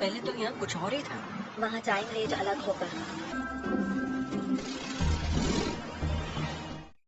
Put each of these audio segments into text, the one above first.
पहले तो यहाँ कुछ और ही था। वहाँ टाइम रेट अलग होगा।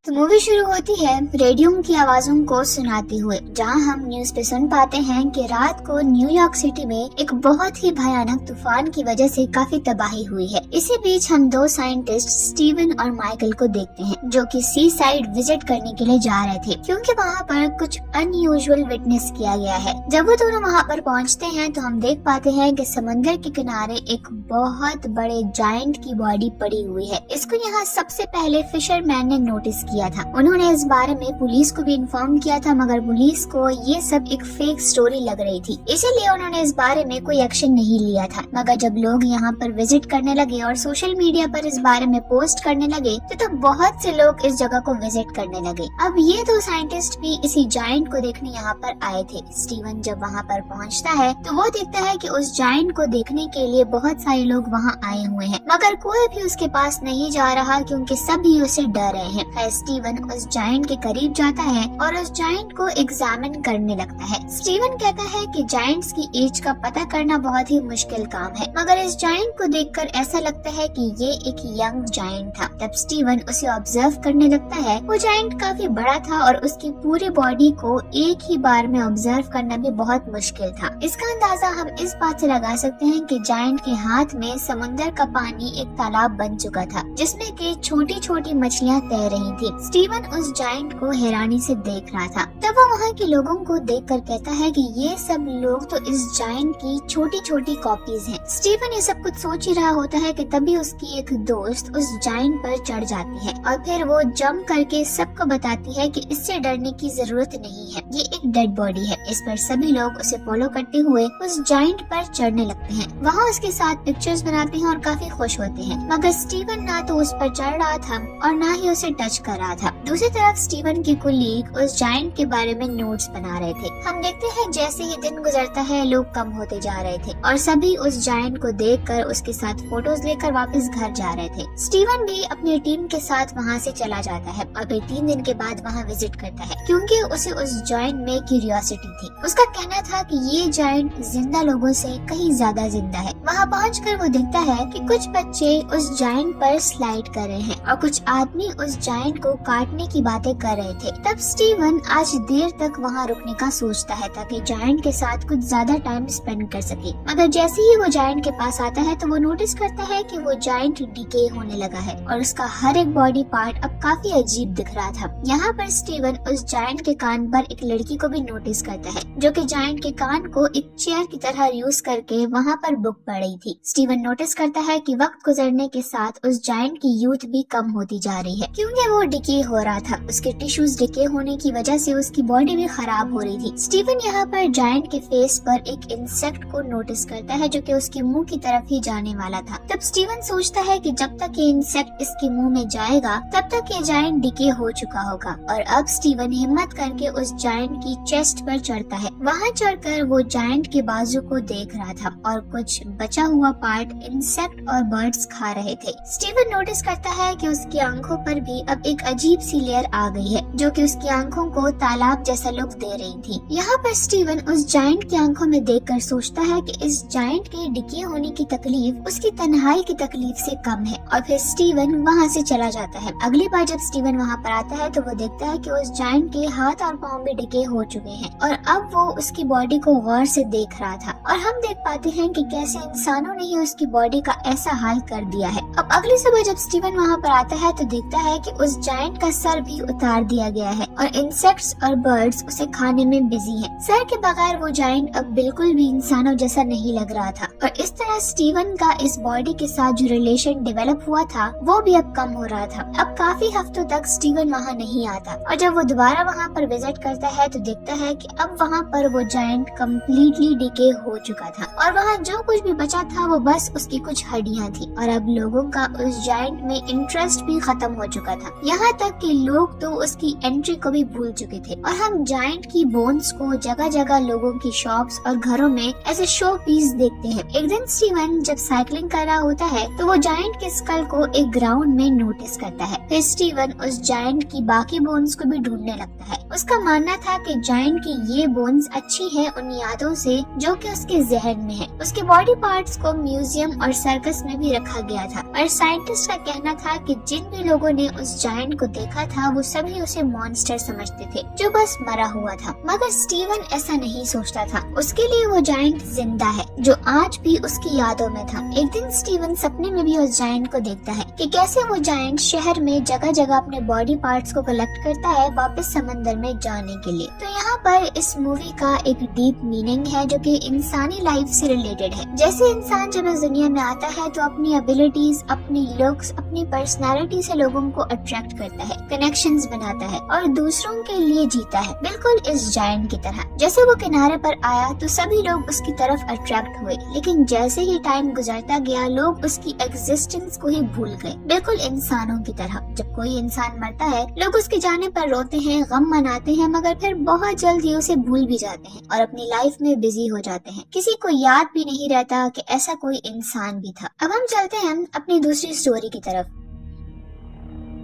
तो मूवी शुरू होती है रेडियो की आवाजों को सुनाते हुए, जहां हम न्यूज पे सुन पाते हैं कि रात को न्यूयॉर्क सिटी में एक बहुत ही भयानक तूफान की वजह से काफी तबाही हुई है। इसी बीच हम दो साइंटिस्ट स्टीवन और माइकल को देखते हैं, जो कि सी साइड विजिट करने के लिए जा रहे थे, क्योंकि वहां पर कुछ अनयूजुअल विटनेस किया गया है। जब वो दोनों वहां पर पहुंचते हैं तो हम देख पाते हैं कि समंदर के किनारे एक बहुत बड़े जायंट की बॉडी पड़ी हुई है। इसको यहाँ सबसे पहले फिशरमैन ने नोटिस किया था। उन्होंने इस बारे में पुलिस को भी इन्फॉर्म किया था, मगर पुलिस को ये सब एक फेक स्टोरी लग रही थी, इसीलिए उन्होंने इस बारे में कोई एक्शन नहीं लिया था। मगर जब लोग यहाँ पर विजिट करने लगे और सोशल मीडिया पर इस बारे में पोस्ट करने लगे तो बहुत से लोग इस जगह को विजिट करने लगे। अब ये दो साइंटिस्ट भी इसी जायंट को देखने यहाँ पर आए थे। स्टीवन जब वहाँ पर पहुँचता है तो वो देखता है कि उस जायंट को देखने के लिए बहुत सारे लोग वहाँ आए हुए हैं, मगर कोई भी उसके पास नहीं जा रहा, क्योंकि सभी उसे डर रहे हैं। स्टीवन उस जायंट के करीब जाता है और उस जायंट को एग्जामिन करने लगता है। स्टीवन कहता है कि जायंट्स की एज का पता करना बहुत ही मुश्किल काम है, मगर इस जायंट को देखकर ऐसा लगता है कि ये एक यंग जायंट था। तब स्टीवन उसे ऑब्जर्व करने लगता है। वो जायंट काफी बड़ा था और उसकी पूरी बॉडी को एक ही बार में ऑब्जर्व करना भी बहुत मुश्किल था। इसका अंदाजा हम इस बात से लगा सकते हैं कि जायंट के हाथ में समुद्र का पानी एक तालाब बन चुका था, जिसमें कि छोटी छोटी मछलियाँ तैर रही थी। स्टीवन उस जायंट को हैरानी से देख रहा था। तब वो वहाँ के लोगों को देखकर कहता है कि ये सब लोग तो इस जायंट की छोटी छोटी कॉपीज हैं। स्टीवन ये सब कुछ सोच ही रहा होता है कि तभी उसकी एक दोस्त उस जायंट पर चढ़ जाती है और फिर वो जंप करके सबको बताती है कि इससे डरने की जरूरत नहीं है, ये एक डेड बॉडी है। इस पर सभी लोग उसे फॉलो करते हुए उस जायंट पर चढ़ने लगते हैं। वहाँ उसके साथ पिक्चर्स बनाते हैं और काफी खुश होते हैं, मगर स्टीवन ना तो उस पर चढ़ रहा था और ना ही उसे टच कर रहा था। दूसरी तरफ स्टीवन के कुलीग उस जायंट के बारे में नोट्स बना रहे थे। हम देखते हैं जैसे ही दिन गुजरता है लोग कम होते जा रहे थे और सभी उस जायंट को देखकर उसके साथ फोटोज लेकर वापस घर जा रहे थे। स्टीवन भी अपनी टीम के साथ वहाँ से चला जाता है और फिर 3 दिन के बाद वहाँ विजिट करता है, क्योंकि उसे उस जायंट में क्यूरियोसिटी थी। उसका कहना था कि ये जायंट जिंदा लोगों से कहीं ज्यादा जिंदा है। वहाँ पहुँचकर वो देखता है कि कुछ बच्चे उस जायंट पर स्लाइड कर रहे हैं और कुछ आदमी उस जायंट को काटने की बातें कर रहे थे। तब स्टीवन आज देर तक वहाँ रुकने का सोचता है ताकि जायंट के साथ कुछ ज्यादा टाइम स्पेंड कर सके, मगर जैसे ही वो जायंट के पास आता है तो वो नोटिस करता है कि वो जायंट डिके होने लगा है और उसका हर एक बॉडी पार्ट अब काफी अजीब दिख रहा था। यहाँ पर स्टीवन उस जायंट के कान पर एक लड़की को भी नोटिस करता है, जो कि जायंट के कान को एक चेयर की तरह यूज करके वहाँ पर बुक पढ़ रही थी। स्टीवन नोटिस करता है कि वक्त गुजरने के साथ उस जायंट की यूथ भी कम होती जा रही है, क्योंकि वो डिके हो रहा था। उसके टिश्यूज डिके होने की वजह से उसकी बॉडी भी खराब हो रही थी। स्टीवन यहाँ पर जायंट के फेस पर एक इंसेक्ट को नोटिस करता है, जो कि उसके मुंह की तरफ ही जाने वाला था। तब स्टीवन सोचता है कि जब तक ये इंसेक्ट इसके मुंह में जाएगा तब तक ये जायंट डिके हो चुका होगा। और अब स्टीवन हिम्मत करके उस जायंट की चेस्ट पर चढ़ता है। वहाँ चढ़कर वो जायंट के बाजू को देख रहा था और कुछ बचा हुआ पार्ट इंसेक्ट और बर्ड्स खा रहे थे। स्टीवन नोटिस करता है कि उसकी आंखों पर भी अब एक अजीब सी लेयर आ गई है, जो कि उसकी आंखों को तालाब जैसा लुक दे रही थी। यहाँ पर स्टीवन उस जायंट की आंखों में देखकर सोचता है कि इस जायंट के डिके होने की तकलीफ उसकी तन्हाई की तकलीफ से कम है, और फिर स्टीवन वहाँ से चला जाता है। अगली बार जब स्टीवन वहाँ पर आता है तो वो देखता है कि उस जायंट के हाथ और पाँव भी डिके हो चुके हैं और अब वो उसकी बॉडी को गौर से देख रहा था। और हम देख पाते हैं कि कैसे इंसानों ने ही उसकी बॉडी का ऐसा हाल कर दिया है। अब अगली सुबह जब स्टीवन वहाँ पर आता है तो देखता है कि उस जायंट का सर भी उतार दिया गया है और इंसेक्ट्स और बर्ड्स उसे खाने में बिजी हैं। सर के बगैर वो जायंट अब बिल्कुल भी इंसानों जैसा नहीं लग रहा था और इस तरह स्टीवन का इस बॉडी के साथ जो रिलेशन डेवलप हुआ था वो भी अब कम हो रहा था। अब काफी हफ्तों तक स्टीवन वहाँ नहीं आता और जब वो दोबारा वहाँ पर विजिट करता है तो देखता है कि अब वहाँ पर वो जायंट कम्प्लीटली डिके हो चुका था और वहाँ जो कुछ भी बचा था वो बस उसकी कुछ हड्डियां थी और अब लोगों का उस जायंट में इंटरेस्ट भी खत्म हो चुका था। यहाँ तक कि लोग तो उसकी एंट्री को भी भूल चुके थे और हम जायंट की बोन्स को जगह जगह लोगों की शॉप्स और घरों में एज ए शो पीस देखते हैं। एक दिन स्टीवन जब साइकिलिंग कर रहा होता है तो वो जायंट के स्कल को एक ग्राउंड में नोटिस करता है। फिर स्टीवन उस जायंट की बाकी बोन्स को भी ढूंढने लगता है। उसका मानना था कि जायंट की ये बोन्स अच्छी है उन यादों से जो कि उसके जहन में है। उसके बॉडी पार्ट्स को म्यूजियम और सर्कस में भी रखा गया था और साइंटिस्ट का कहना था कि जिन भी लोगों ने उस जायंट को देखा था वो सभी उसे मॉन्स्टर समझते थे जो बस मरा हुआ था। मगर स्टीवन ऐसा नहीं सोचता था। उसके लिए वो जायंट जिंदा है जो आज भी उसकी यादों में था। एक दिन स्टीवन सपने में भी उस जायंट को देखता है कि कैसे वो जायंट शहर में जगह जगह अपने बॉडी पार्ट्स को कलेक्ट करता है वापस समंदर में जाने के लिए। तो यहाँ पर इस मूवी का एक डीप मीनिंग है जो कि इंसानी लाइफ से रिलेटेड है। जैसे इंसान जब इस दुनिया में आता है तो अपनी एबिलिटीज, अपनी लुक्स, अपनी पर्सनालिटी से लोगों को अट्रैक्ट करता है, कनेक्शंस बनाता है और दूसरों के लिए जीता है, बिल्कुल इस जायंट की तरह। जैसे वो किनारे पर आया तो सभी लोग उसकी तरफ अट्रैक्ट हुए, लेकिन जैसे ही टाइम गुजरता गया लोग उसकी एग्जिस्टेंस को ही भूल गए, बिल्कुल इंसानों की तरह। जब कोई इंसान मरता है लोग उसके जाने पर रोते हैं, गम मनाते हैं, मगर फिर बहुत जल्दी उसे भूल भी जाते हैं और अपनी लाइफ में बिजी हो जाते हैं। किसी को याद भी नहीं रहता कि ऐसा कोई इंसान भी था। अब हम चलते हैं अपनी दूसरी स्टोरी की तरफ।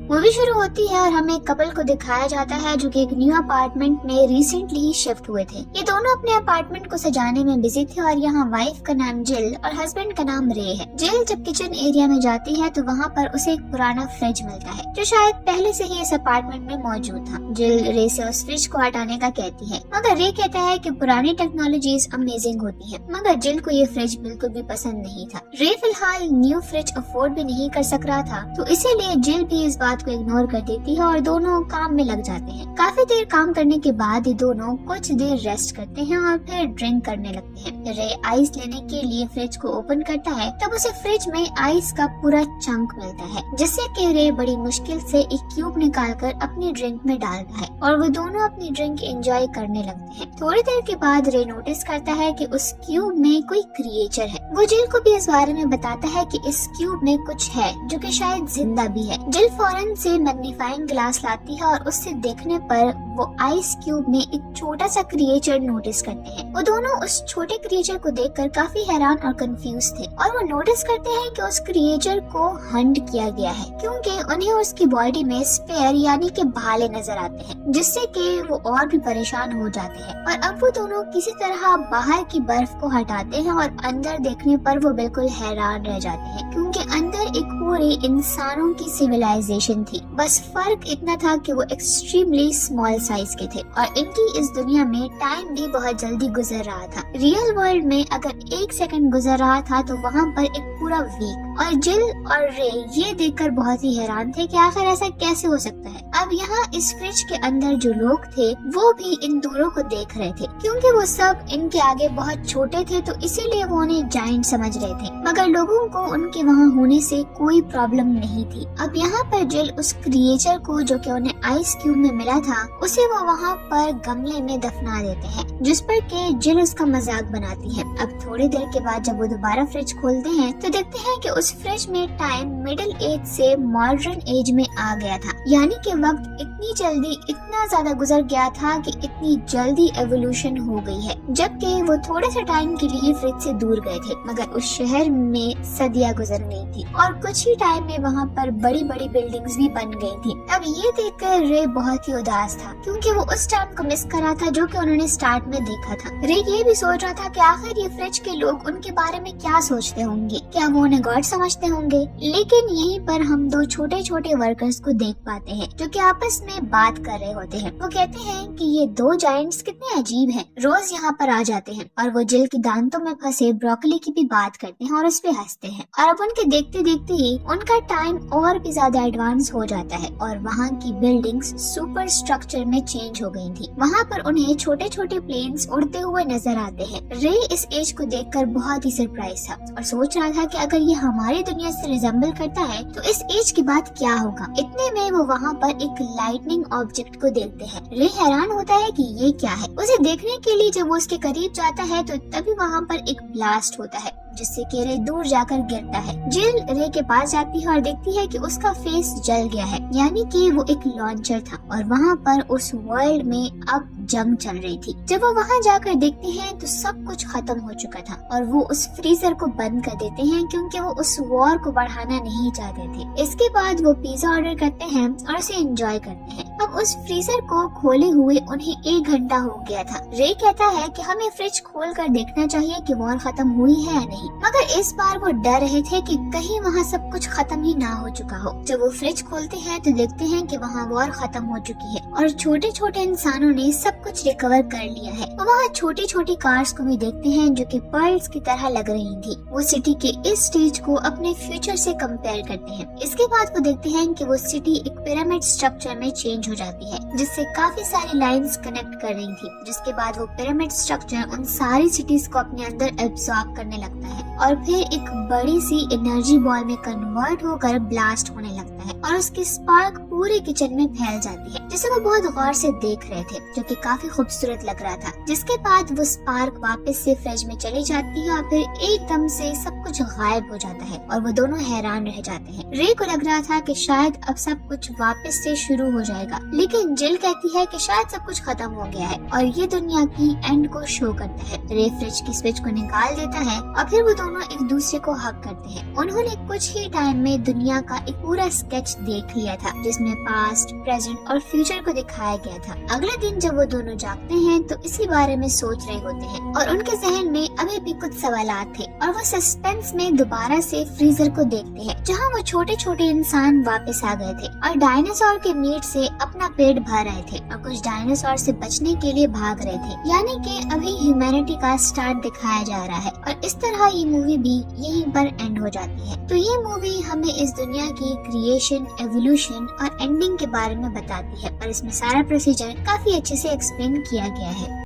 मूवी शुरू होती है और हमें एक कपल को दिखाया जाता है जो कि एक न्यू अपार्टमेंट में रिसेंटली ही शिफ्ट हुए थे। ये दोनों अपने अपार्टमेंट को सजाने में बिजी थे और यहाँ वाइफ का नाम जिल और हस्बैंड का नाम रे है। जिल जब किचन एरिया में जाती है तो वहाँ पर उसे एक पुराना फ्रिज मिलता है जो शायद पहले से ही इस अपार्टमेंट में मौजूद था। जिल रे से उस फ्रिज को हटाने का कहती है, मगर रे कहता है कि पुरानी टेक्नोलॉजीज अमेजिंग होती है। मगर जिल को ये फ्रिज बिल्कुल भी पसंद नहीं था। रे फिलहाल न्यू फ्रिज अफोर्ड भी नहीं कर सक रहा था, तो इसीलिए जिल भी इस बात को इग्नोर कर देती है और दोनों काम में लग जाते हैं। काफी देर काम करने के बाद ये दोनों कुछ देर रेस्ट करते हैं और फिर ड्रिंक करने लगते हैं। रे आइस लेने के लिए फ्रिज को ओपन करता है, तब उसे फ्रिज में आइस का पूरा चंक मिलता है, जिससे कि रे बड़ी मुश्किल से एक क्यूब निकालकर अपनी ड्रिंक में डालता है और वो दोनों अपनी ड्रिंक एंजॉय करने लगते हैं। थोड़ी देर के बाद रे नोटिस करता है कि उस क्यूब में कोई क्रिएचर है। वो जिल को भी इस बारे में बताता है कि इस क्यूब में कुछ है जो कि शायद जिंदा भी है। जिल फौरन से मैग्नीफाइंग ग्लास लाती है और उससे देखने पर वो आइस क्यूब में एक छोटा सा क्रिएचर नोटिस करते हैं। वो दोनों उस छोटे क्रिएचर को देखकर काफी हैरान और कंफ्यूज थे और वो नोटिस करते हैं कि उस क्रिएचर को हंट किया गया है क्योंकि उन्हें उसकी बॉडी में स्पेयर यानी कि भाले नजर आते हैं, जिससे कि वो और भी परेशान हो जाते हैं। और अब वो दोनों किसी तरह बाहर की बर्फ को हटाते हैं और अंदर देखने पर वो बिल्कुल हैरान रह जाते हैं क्योंकि अंदर एक पूरी इंसानों की सिविलाइजेशन थी। बस फर्क इतना था कि वो एक्सट्रीमली स्मॉल साइज के थे और इनकी इस दुनिया में टाइम भी बहुत जल्दी गुजर रहा था। रियल वर्ल्ड में अगर एक सेकंड गुजर रहा था तो वहाँ पर एक पूरा वीक। और जिल और रे ये देखकर बहुत ही हैरान थे कि आखिर ऐसा कैसे हो सकता है। अब यहाँ इस फ्रिज के अंदर जो लोग थे वो भी इन दोनों को देख रहे थे क्योंकि वो सब इनके आगे बहुत छोटे थे, तो इसीलिए वो उन्हें जायंट समझ रहे थे, मगर लोगों को उनके वहाँ होने से कोई प्रॉब्लम नहीं थी। अब यहाँ पर जिल उस क्रिएचर को जो कि उन्हें आइस क्यूब में मिला था उसे वो वहाँ पर गमले में दफना देते हैं, जिस पर के जिल उसका मजाक बनाती है। अब थोड़ी देर के बाद जब वो दोबारा फ्रिज खोलते हैं तो देखते हैं कि उस फ्रिज में टाइम मिडिल एज से मॉडर्न एज में आ गया था, यानी कि वक्त इतनी जल्दी इतना ज्यादा गुजर गया था कि इतनी जल्दी एवोल्यूशन हो गई है, जबकि वो थोड़े से टाइम के लिए फ्रिज से दूर गए थे, मगर उस शहर में सदियां गुजर गई थी और कुछ ही टाइम में वहाँ पर बड़ी बड़ी बिल्डिंग्स भी बन गई थी। अब ये देखकर रे बहुत ही उदास था क्योंकि वो उस टाइम को मिस कर रहा था जो कि उन्होंने स्टार्ट में देखा था। रे ये भी सोच रहा था कि आखिर ये फ्रिज के लोग उनके बारे में क्या सोचते होंगे, क्या वो उन्हें गॉड समझते होंगे। लेकिन यहीं पर हम दो छोटे छोटे वर्कर्स को देख पाते हैं जो कि आपस में बात कर रहे होते हैं। वो कहते हैं कि ये दो जायंट्स कितने अजीब हैं, रोज यहाँ पर आ जाते हैं और वो जिल के दांतों में फंसे ब्रोकली की भी बात करते हैं और उस पे हंसते हैं। और अब उनके देखते देखते ही उनका टाइम और भी ज्यादा एडवांस हो जाता है और वहाँ की बिल्डिंग्स सुपर स्ट्रक्चर में चेंज हो गई थी। वहाँ पर उन्हें छोटे छोटे प्लेन्स उड़ते हुए नजर आते हैं। रे इस एज को देखकर बहुत ही सरप्राइज था और सोच रहा था कि अगर ये हमारी दुनिया से रिजेंबल करता है तो इस एज के बाद क्या होगा। इतने में वो वहाँ पर एक लाइटनिंग ऑब्जेक्ट को देखते हैं। रे हैरान होता है कि ये क्या है। उसे देखने के लिए जब वो उसके करीब जाता है तो तभी वहाँ पर एक ब्लास्ट होता है जिससे कि रे दूर जाकर गिरता है। जिल रे के पास जाती है और देखती है कि उसका फेस जल गया है, यानी कि वो एक लॉन्चर था और वहाँ पर उस वर्ल्ड में अब जंग चल रही थी। जब वो वहाँ जाकर देखते हैं तो सब कुछ खत्म हो चुका था और वो उस फ्रीजर को बंद कर देते हैं क्योंकि वो उस वॉर को बढ़ाना नहीं चाहते थे। इसके बाद वो पिज्जा ऑर्डर करते हैं और उसे एंजॉय करते हैं। अब उस फ्रीजर को खोले हुए उन्हें 1 घंटा हो गया था। रे कहता है कि हमें फ्रिज खोल कर देखना चाहिए कि वॉर खत्म हुई है या नहीं, मगर इस बार वो डर रहे थे कि कहीं वहाँ सब कुछ खत्म ही ना हो चुका हो। जब वो फ्रिज खोलते हैं तो देखते हैं कि वहाँ वॉर खत्म हो चुकी है और छोटे छोटे इंसानों ने सब कुछ रिकवर कर लिया है। वो वहाँ छोटी छोटी कार्स को भी देखते हैं जो कि पर्ल्स की तरह लग रही थी। वो सिटी के इस स्टेज को अपने फ्यूचर से कंपेयर करते हैं। इसके बाद वो देखते हैं कि वो सिटी एक पिरामिड स्ट्रक्चर में चेंज हो जाती है, जिससे काफी सारी लाइंस कनेक्ट कर रही थी। जिसके बाद वो पिरामिड स्ट्रक्चर उन सारी सिटीज को अपने अंदर एब्सॉर्ब करने लगता है और फिर एक बड़ी सी एनर्जी बॉल में कन्वर्ट होकर ब्लास्ट होने लगता है और उसकी स्पार्क पूरे किचन में फैल जाती है, जिसे वो बहुत गौर से देख रहे थे, जो कि काफी खूबसूरत लग रहा था। जिसके बाद वो स्पार्क वापस से फ्रिज में चली जाती है और फिर एकदम से सब कुछ गायब हो जाता है और वो दोनों हैरान रह जाते हैं। रे को लग रहा था कि शायद अब सब कुछ वापस से शुरू हो जाएगा, लेकिन जिल कहती है कि शायद सब कुछ खत्म हो गया है और ये दुनिया की एंड को शो करता है। रे फ्रिज की स्विच को निकाल देता है और फिर वो दोनों एक दूसरे को हग करते हैं। उन्होंने कुछ ही टाइम में दुनिया का एक पूरा स्केच देख लिया था, जिसमें पास्ट, प्रेजेंट और फ्यूचर को दिखाया गया था। अगले दिन जब वो दोनों जागते हैं तो इसी बारे में सोच रहे होते हैं और उनके जहन में अभी भी कुछ सवालात थे और वो सस्पेंस में दोबारा से फ्रीजर को देखते हैं, जहाँ वो छोटे छोटे इंसान वापस आ गए थे और डायनासोर के मीट से अपना पेट भर रहे थे और कुछ डायनासोर से बचने के लिए भाग रहे थे। यानी कि अभी ह्यूमैनिटी का स्टार्ट दिखाया जा रहा है और इस तरह ये मूवी भी यहीं पर एंड हो जाती है। तो ये मूवी हमें इस दुनिया की क्रिएशन, एवोल्यूशन और एंडिंग के बारे में बताती है और इसमें सारा प्रोसीजर काफी अच्छे से एक्सप्लेन किया गया है।